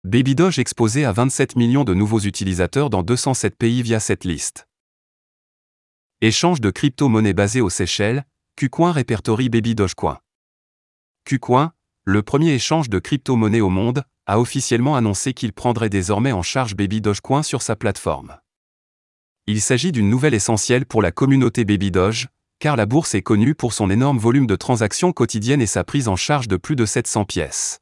Babydoge exposé à 27 millions de nouveaux utilisateurs dans 207 pays via cette liste. Échange de crypto-monnaies basé aux Seychelles, KuCoin répertorie Babydogecoin. KuCoin, le premier échange de crypto-monnaies au monde, a officiellement annoncé qu'il prendrait désormais en charge Babydogecoin sur sa plateforme. Il s'agit d'une nouvelle essentielle pour la communauté Babydoge, car la bourse est connue pour son énorme volume de transactions quotidiennes et sa prise en charge de plus de 700 pièces.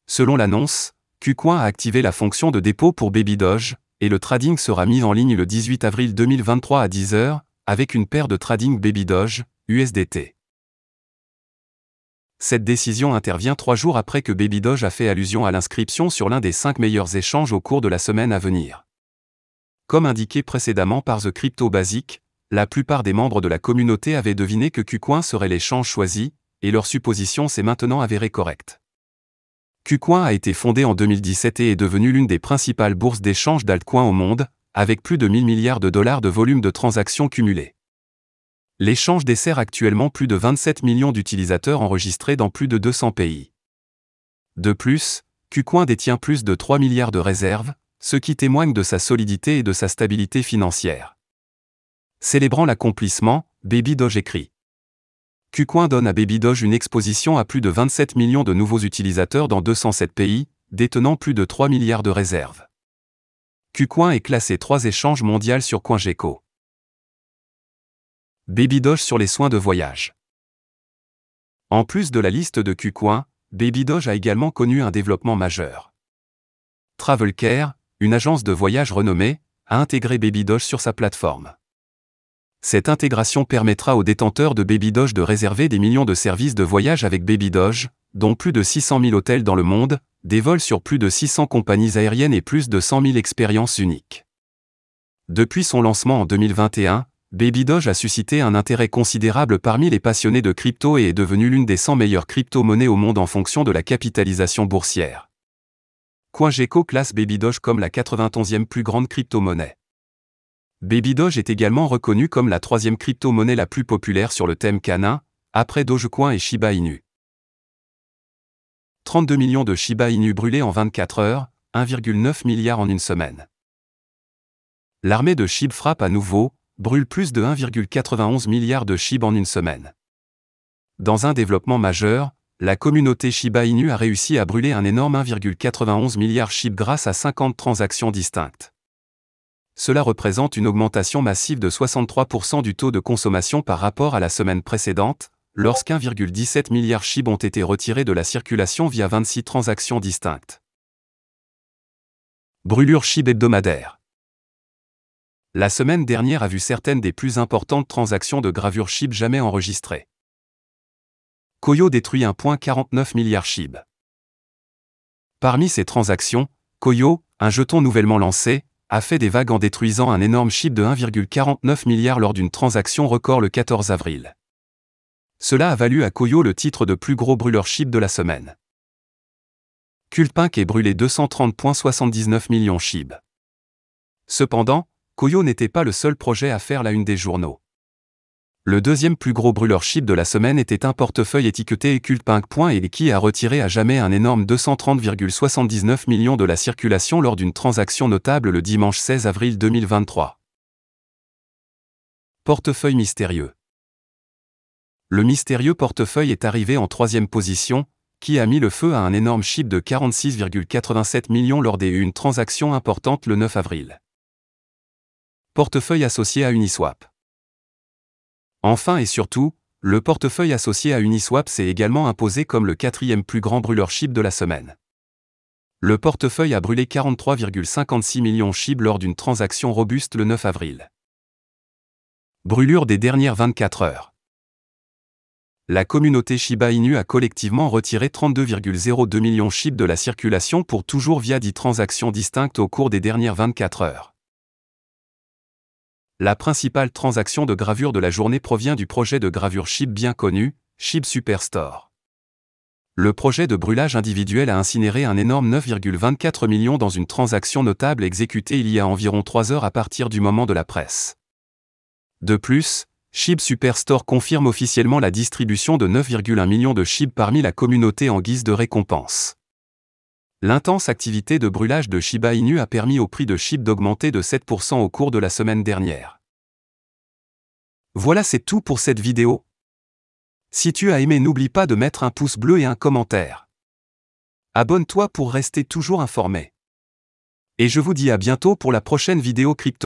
Selon l'annonce, KuCoin a activé la fonction de dépôt pour Babydoge, et le trading sera mis en ligne le 18 avril 2023 à 10h, avec une paire de trading Babydoge, USDT. Cette décision intervient 3 jours après que Babydoge a fait allusion à l'inscription sur l'un des 5 meilleurs échanges au cours de la semaine à venir. Comme indiqué précédemment par The Crypto Basic, la plupart des membres de la communauté avaient deviné que KuCoin serait l'échange choisi, et leur supposition s'est maintenant avérée correcte. KuCoin a été fondé en 2017 et est devenu l'une des principales bourses d'échange d'altcoins au monde, avec plus de 1000 milliards de dollars de volume de transactions cumulées. L'échange dessert actuellement plus de 27 millions d'utilisateurs enregistrés dans plus de 200 pays. De plus, KuCoin détient plus de 3 milliards de réserves, ce qui témoigne de sa solidité et de sa stabilité financière. Célébrant l'accomplissement, Babydoge écrit. KuCoin donne à Babydoge une exposition à plus de 27 millions de nouveaux utilisateurs dans 207 pays, détenant plus de 3 milliards de réserves. KuCoin est classé 3 échanges mondiaux sur CoinGecko. Babydoge sur les soins de voyage. En plus de la liste de KuCoin, Babydoge a également connu un développement majeur. Travelcare, une agence de voyage renommée, a intégré Babydoge sur sa plateforme. Cette intégration permettra aux détenteurs de Babydoge de réserver des millions de services de voyage avec Babydoge, dont plus de 600 000 hôtels dans le monde, des vols sur plus de 600 compagnies aériennes et plus de 100 000 expériences uniques. Depuis son lancement en 2021, Babydoge a suscité un intérêt considérable parmi les passionnés de crypto et est devenu l'une des 100 meilleures crypto-monnaies au monde en fonction de la capitalisation boursière. CoinGecko classe Babydoge comme la 91e plus grande crypto-monnaie. Babydoge est également reconnue comme la 3e crypto-monnaie la plus populaire sur le thème canin, après Dogecoin et Shiba Inu. 32 millions de Shiba Inu brûlés en 24 heures, 1,9 milliard en une semaine. L'armée de SHIB frappe à nouveau, brûle plus de 1,91 milliard de SHIB en une semaine. Dans un développement majeur, la communauté Shiba Inu a réussi à brûler un énorme 1,91 milliard SHIB grâce à 50 transactions distinctes. Cela représente une augmentation massive de 63% du taux de consommation par rapport à la semaine précédente, lorsqu'1,17 milliard SHIB ont été retirés de la circulation via 26 transactions distinctes. Brûlure SHIB hebdomadaire. La semaine dernière a vu certaines des plus importantes transactions de gravure SHIB jamais enregistrées. Koyo détruit 1,49 milliard SHIB. Parmi ces transactions, Koyo, un jeton nouvellement lancé, a fait des vagues en détruisant un énorme SHIB de 1,49 milliard lors d'une transaction record le 14 avril. Cela a valu à Koyo le titre de plus gros brûleur SHIB de la semaine. Kulpink est brûlé 230,79 millions SHIB. Cependant, Koyo n'était pas le seul projet à faire la une des journaux. Le deuxième plus gros brûleur SHIB de la semaine était un portefeuille étiqueté Kulpink. Et qui a retiré à jamais un énorme 230,79 millions de la circulation lors d'une transaction notable le dimanche 16 avril 2023. Portefeuille mystérieux. Le mystérieux portefeuille est arrivé en 3e position, qui a mis le feu à un énorme SHIB de 46,87 millions lors d'une transaction importante le 9 avril. Portefeuille associé à Uniswap. Enfin et surtout, le portefeuille associé à Uniswap s'est également imposé comme le 4e plus grand brûleur SHIB de la semaine. Le portefeuille a brûlé 43,56 millions SHIB lors d'une transaction robuste le 9 avril. Brûlure des dernières 24 heures. La communauté Shiba Inu a collectivement retiré 32,02 millions SHIB de la circulation pour toujours via 10 transactions distinctes au cours des dernières 24 heures. La principale transaction de gravure de la journée provient du projet de gravure SHIB bien connu, SHIB Superstore. Le projet de brûlage individuel a incinéré un énorme 9,24 millions dans une transaction notable exécutée il y a environ 3 heures à partir du moment de la presse. De plus, SHIB Superstore confirme officiellement la distribution de 9,1 millions de SHIB parmi la communauté en guise de récompense. L'intense activité de brûlage de Shiba Inu a permis au prix de SHIB d'augmenter de 7% au cours de la semaine dernière. Voilà, c'est tout pour cette vidéo. Si tu as aimé, n'oublie pas de mettre un pouce bleu et un commentaire. Abonne-toi pour rester toujours informé. Et je vous dis à bientôt pour la prochaine vidéo crypto.